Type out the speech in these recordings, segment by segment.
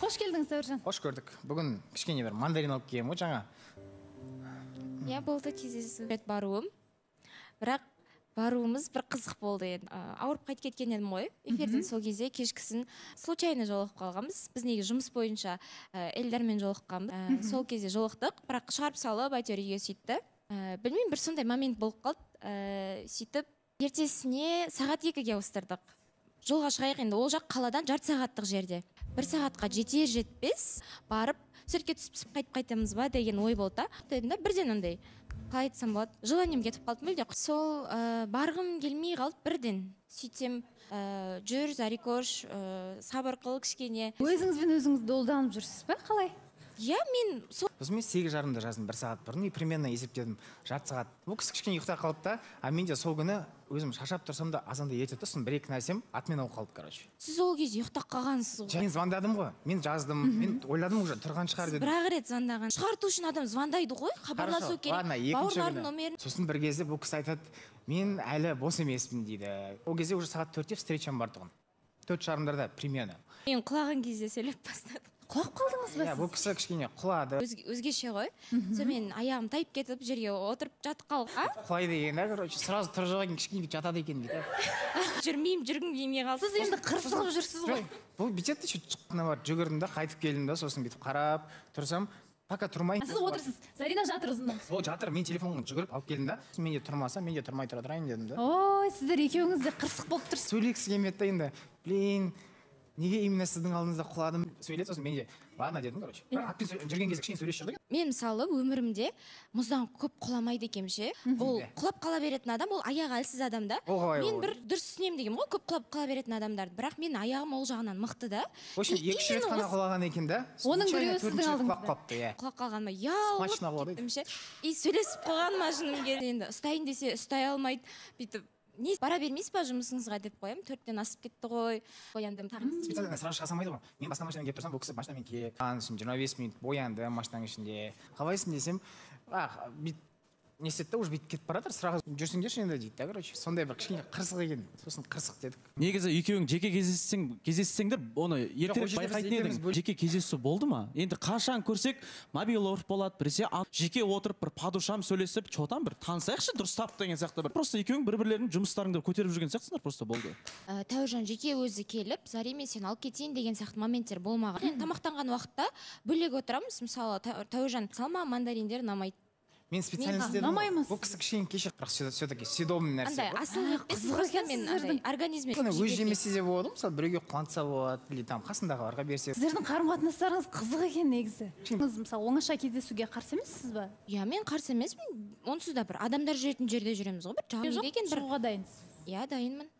Қош келдіңіз, Сәуіржан. Қош көрдік. Бүгін кішкене бір мандарин алып келгем ғой жаңа. Иә, болды кездесу рет баруым. Бірақ баруымыз бір қызық болды енді. Ауырып қайтып кеткен едім ғой. Эфирден сол кезде кешкісін случайно жолығып қалғанбыз. Біз неге жұмыс бойынша Эльдармен жолыққанбыз. Сол кезде жолықтық, бірақ шығарып салып әйтеуір үйге сөйтті. Білмеймін, бір сондай момент болып қалды. Сөйтіп ертесіне сағат 2-ге ауыстырдық. Жолға шығайық енді, ол жақ қаладан жарты сағаттық жерде. 1 сағатқа жетер жетпес барып суретке түсіп қайтып қайтамыз ба деген ой болды да. Дедім да, бірден андай қалай айтсам болады, желанием кетіп қалды мүлде. Сол барғым келмей қалды бірден. Сөйтсем жүр, Зарикош, сабыр қыл кішкене. Өзіңізбен өзіңіз долданып жүрсіз бе, қалай? Иә, мен сол... Сосын мен 8:30-да жаздым 1 сағат бұрын, и примерно есептедім жарты сағат. Бұл кісі кішкене ұйықта қалды да, а мен де сол күні өзім шаршап тұрсам да азанда ерте тұрсын, 1-2 нәрсем атмен ауып қалды, короче. Сіз ол кезде ұйықтап қалғансыз ғой. Мен звондадым ғой, мен жаздым, мен ойладым уже тұрған шығар дедім. Бір-ақ рет звондаған. Шығарту үшін адам звондайды ғой, хабарласу керек. Бауырлардың номерін. Сосын бір кезде бұл кісі айтады, мен әлі бос емеспін дейді. Ол кезде уже сағат 4-те встречам бар тұғын. 4:30-да примерно. Мен құлаған кезде сөйлеп бастадым. Құлап қалдыңыз ба? Иә, бұл кісі кішкене құлады. Өзгеше ғой. Сонымен аяғым тайып кетіп, жерге отырып жатып қалдық. Құлайды екен да, короче, сразу тұрып жатқан кішкене жатады екен дейді. Жүрмеймін, жүргім келмей қалды. Сіз енді қырсығып жүрсіз ғой. Бұл бүйтеді, шыққына бар, жүгірдім да, қайтып келдім да, сосын бүйтіп қарап тұрсам, пока тұрмай. Сіз отырсыз, Зарина жатыр ұзыннан. Ол жатыр, мен телефонға жүгіріп алып келдім да. Мен де тұрмаса, мен де тұрмай тұра тұрайын дедім да. Ой, сіздер екеуіңіз де қырсық болып тұрсыз. Сөйлегісі келмеді да енді. Блин, неге именно сіздің алдыңызда құладым? Сөйледі, сосын мен де ладно дедім, короче. Атпен жүрген кезде кішкене сөйлесіп жүрдік. Мен мысалы өмірімде мұздан көп құламайды екенмін ше. Ол құлап қала беретін адам, ол аяғы әлсіз адам да. Мен бір дұрыс түсінемін дегенмін ғой, көп құлап қала беретін адамдарды. Бірақ мен аяғым ол жағынан мықты да. В общем, 2 рет қана құлаған екен да. Оның біреуі сіздің алдыңызда. Құлап қалғаныма ұялып ше. И сөйлесіп қойғаныма шыным керек. Енді ұстайын десе ұстай алмайды. Бүйтіп не бара бермейсіз ба жұмысыңызға деп қоямын. 4-тен асып кетті ғой. Бояндым тағы. Специально сразу шыға салмайды ғой. Мен басқа машинамен келіп тұрсам, бұл кісі машинамен келіп, 25 минут боянды машинаның ішінде. Қалайсың десем, не істеді, уже бүйтіп кетіп баратыр, сразу жүрсіңдерші енді дейді да, короче. Сондай бір кішкене қырсық екен. Сосын қырсық дедік. Негізі екеуің жеке кездессеңдер, оны ертерек байқайтын едіңіз. Жеке кездесу болды ма? Енді қашан көрсек, мобил орып болады, біресе жеке отырып бір падушам сөйлесіп, чотан бір танысайықшы, дұрыстап деген сияқты бір. Просто екеуің бір-бірлерінің жұмыстарыңды көтеріп жүрген сияқтысыңдар, просто болды. Тәуіржан жеке өзі келіп, Зариме сен алып кетейін деген сияқты моменттер болмаған. Тамақтанған уақытта бөлек отырамыз. Мысалы, Тәуіржан салма мандариндер ұнамайды. Мен специально істедім. Бұл кісі кішкене кеше, бірақ все-таки съедобный нәрсе. Андай асыл етпес, просто мен организме өз жемесе де болады, мысалы біреуге қуантса болады, или там қасындағыларға берсе. Сіздердің қарым-қатынастарыңыз қызық екен негізі. Мысалы, оңаша кездесуге қарсы емессіз ба? Иә, мен қарсы емеспін. Онсыз да бір адамдар жүретін жерде жүреміз ғой, бір жағымды екен бір. Шығуға дайынсыз. Иә, дайынмын.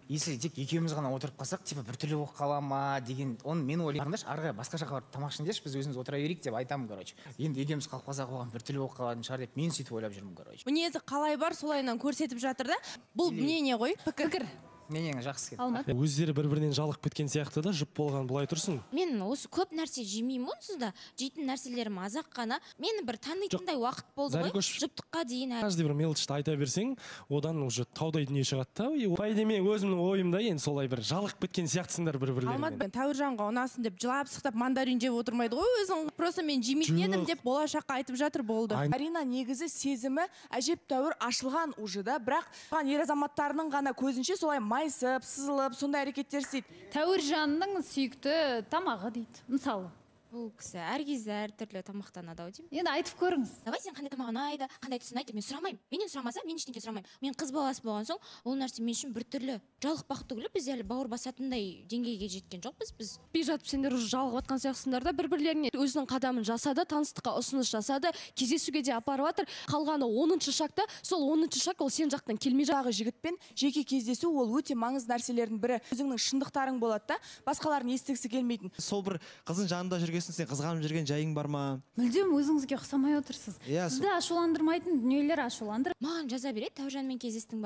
Если тек екеуміз ғана отырып қалсақ, типа біртүрлі болып қала ма деген, оны мен ойлаймын. Арғы басқа жаққа барып тамақ ішіңдерші, біз өзіміз отыра берейік деп айтамын, короче. Енді екеуміз қалып қалсақ, оған біртүрлі болып қалатын шығар деп мен сөйтіп ойлап жүрмін, короче. Мінезі қалай бар, солайынан көрсетіп жатыр да. Бұл мнение ғой, пікір. Менің жақсы келді. Өздері бір-бірінен жалығып кеткен сияқты да, жұп болған бұлай тұрсын. Мен осы көп нәрсе жемеймін, онсыз да жейтін нәрселерім азақ қана. Мені бір танитындай уақыт болды ғой, жұптыққа дейін. Каждый бір мелочты айта берсең, одан уже таудай дүние шығады да. По идее, мен өзімнің ойымда енді солай бір жалығып кеткен сияқтысыңдар бір-бірлерімен. Алмат Тәуіржанға ұнасын деп жылап сықтап мандарин жеп отырмайды ғой өзің. Просто мен жемейтін едім деп болашаққа айтып жатыр, болды. Зарина негізі сезімі әжептәуір ашылған уже да, бірақ ер азаматтарының ғана көзінше солай майысып, сызылып, сондай әрекеттер істейді. Тәуіржанның сүйікті тамағы дейді, мысалы. Бұл кісі әр кезде әртүрлі тамақтанады ау деймін. Енді айтып көріңіз. Давай сен қандай тамақ ұнайды, қандай түсін айт деп мен сұрамаймын. Менен сұрамаса, мен ештеңе сұрамаймын. Мен қыз баласы болған соң, ол нәрсе мен үшін біртүрлі жалықпақ түгілі, біз әлі бауыр басатындай деңгейге жеткен жоқпыз біз. Би жатып сендер уже жалығып жатқан сияқтысыңдар да, бір-бірлеріне өзінің қадамын жасады, таныстыққа ұсыныс жасады, кездесуге де апарып жатыр. Қалғаны 10-шы шақта, сол 10-шы шақ ол сен жақтан келмей жағы жігітпен жеке кездесу ол өте маңызды нәрселердің бірі. Өзіңнің шындықтарың болады да, басқалардың естігісі келмейтін. Сол бір қыздың жанында жүрген өзгесін сен қызғанып жүрген жайың бар ма? Мүлдем өзіңізге ұқсамай отырсыз. Иә, Сізді ашуландырмайтын дүниелер ашуландыр. Маған жаза береді, Тәужанмен кездестің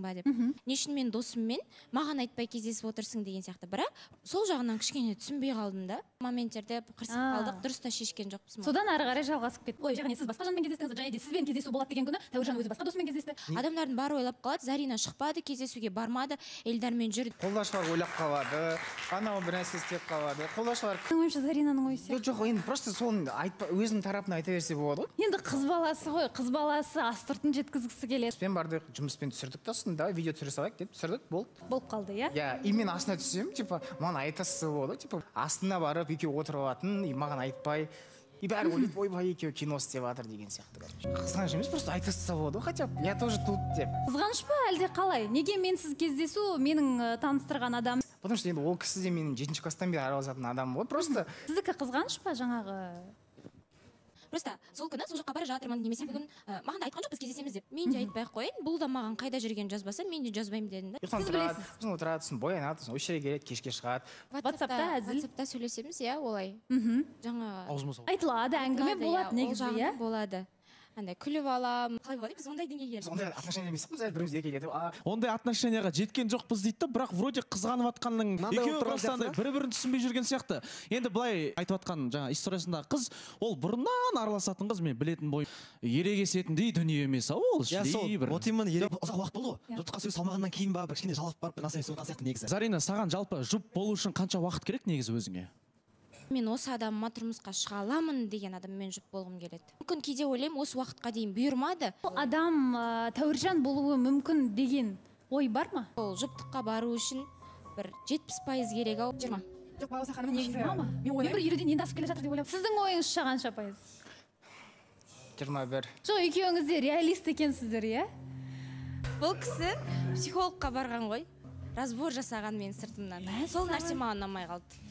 ба деп. Не үшін мен досыммен маған айтпай кездесіп отырсың деген сияқты. Бірақ сол жағынан кішкене түсінбей қалдым да. Моменттерде қырсып қалдық, дұрыс та шешкен жоқпыз. Содан ары қарай жалғасып кетті. Ой, яғни сіз басқа жанмен кездестіңіз, және де сізбен кездесу болады деген күні Тәужан өзі басқа досымен кездесті. Адамдардың бары ойлап қалады, Зарина шықпады, кездесуге бармады, Эльдармен жүр. Қолдашылар ойлап қалады, анау бір нәрсе істеп қалады. Қолдашылар Менің ойымша Заринаның ойы сияқты. жоқ, енді просто соны өзінің тарапына айта берсе болады ғой. Енді қыз баласы ғой, қыз баласы астыртын жеткізгісі келеді. Жұмыспен бардық, жұмыспен түсірдік та сосын давай видео түсіре салайық деп түсірдік, болды. Болып қалды, иә? Иә, и мен астына түсем, типа, маған айтасы болды, типа, астына барып екеуі отырып алатын, и маған айтпай, и бәрі ойлайды, ойбай екеуі кино істеп жатыр деген сияқты, короче. Қызғаныш емес, просто айта салса болады ғой, хотя бы я тоже тут деп. Қызғаныш па әлде қалай? Неге менсіз кездесу менің таныстырған адам? Потому что енді ол кісі де менің 7-ші класстан бері араласатын адам ғой, просто. Сіздікі қызғаныш па жаңағы? Просто сол күні сол жаққа бара жатырмын немесе бүгін маған да айтқан жоқ біз кездесеміз деп. Мен де айтпай ақ қояйын. Бұл да маған қайда жүргенін жазбаса, мен де жазбаймын дедім да. Сіз білесіз. Сосын отырады, сосын боянады, сосын осы жерге келеді, кешке шығады. WhatsApp-та әзіл. WhatsApp-та сөйлесеміз, иә, олай. Жаңа айтылады, әңгіме болады негізі, иә? Болады. Андай күліп алам. Қалай болады? Біз ондай деңгейге келдік. Ондай отношения емеспіз, бірімізге келеді. Ондай отношенияға жеткен жоқпыз дейді да, бірақ вроде қызғанып жатқанның екеуі просто андай бір-бірін түсінбей жүрген сияқты. Енді былай айтып жатқан жаңа историясындағы қыз, ол бұрыннан араласатын қыз, мен білетін бойым ерегесетіндей дүние емес ау ол. Иә, сол. Отимын ұзақ уақыт болды ғой. Жұртқа сөз салмағаннан кейін ба, бір кішкене жалғап барып нәрсе соған сияқты негізі. Зарина, саған жалпы жұп болу үшін қанша уақыт керек негізі өзіңе? Мен осы адамыма тұрмысқа шыға аламын деген адаммен жұп болғым келеді. Мүмкін кейде ойлаймын, осы уақытқа дейін бұйырмады. Адам Тәуіржан болуы мүмкін деген ой бар ма? Ол жұптыққа бару үшін бір 70% керек ау. 20. Жоқ, Балауса ханым, негізі Мен ойлаймын, бір елуден енді асып келе жатыр деп ойлап. Сіздің ойыңызша қанша пайыз? 21. Жоқ, екеуіңіз де реалист екенсіздер, иә? Бұл кісі психологқа барған ғой. Разбор жасаған мен сыртымнан. Сол нәрсе маған ұнамай қалды.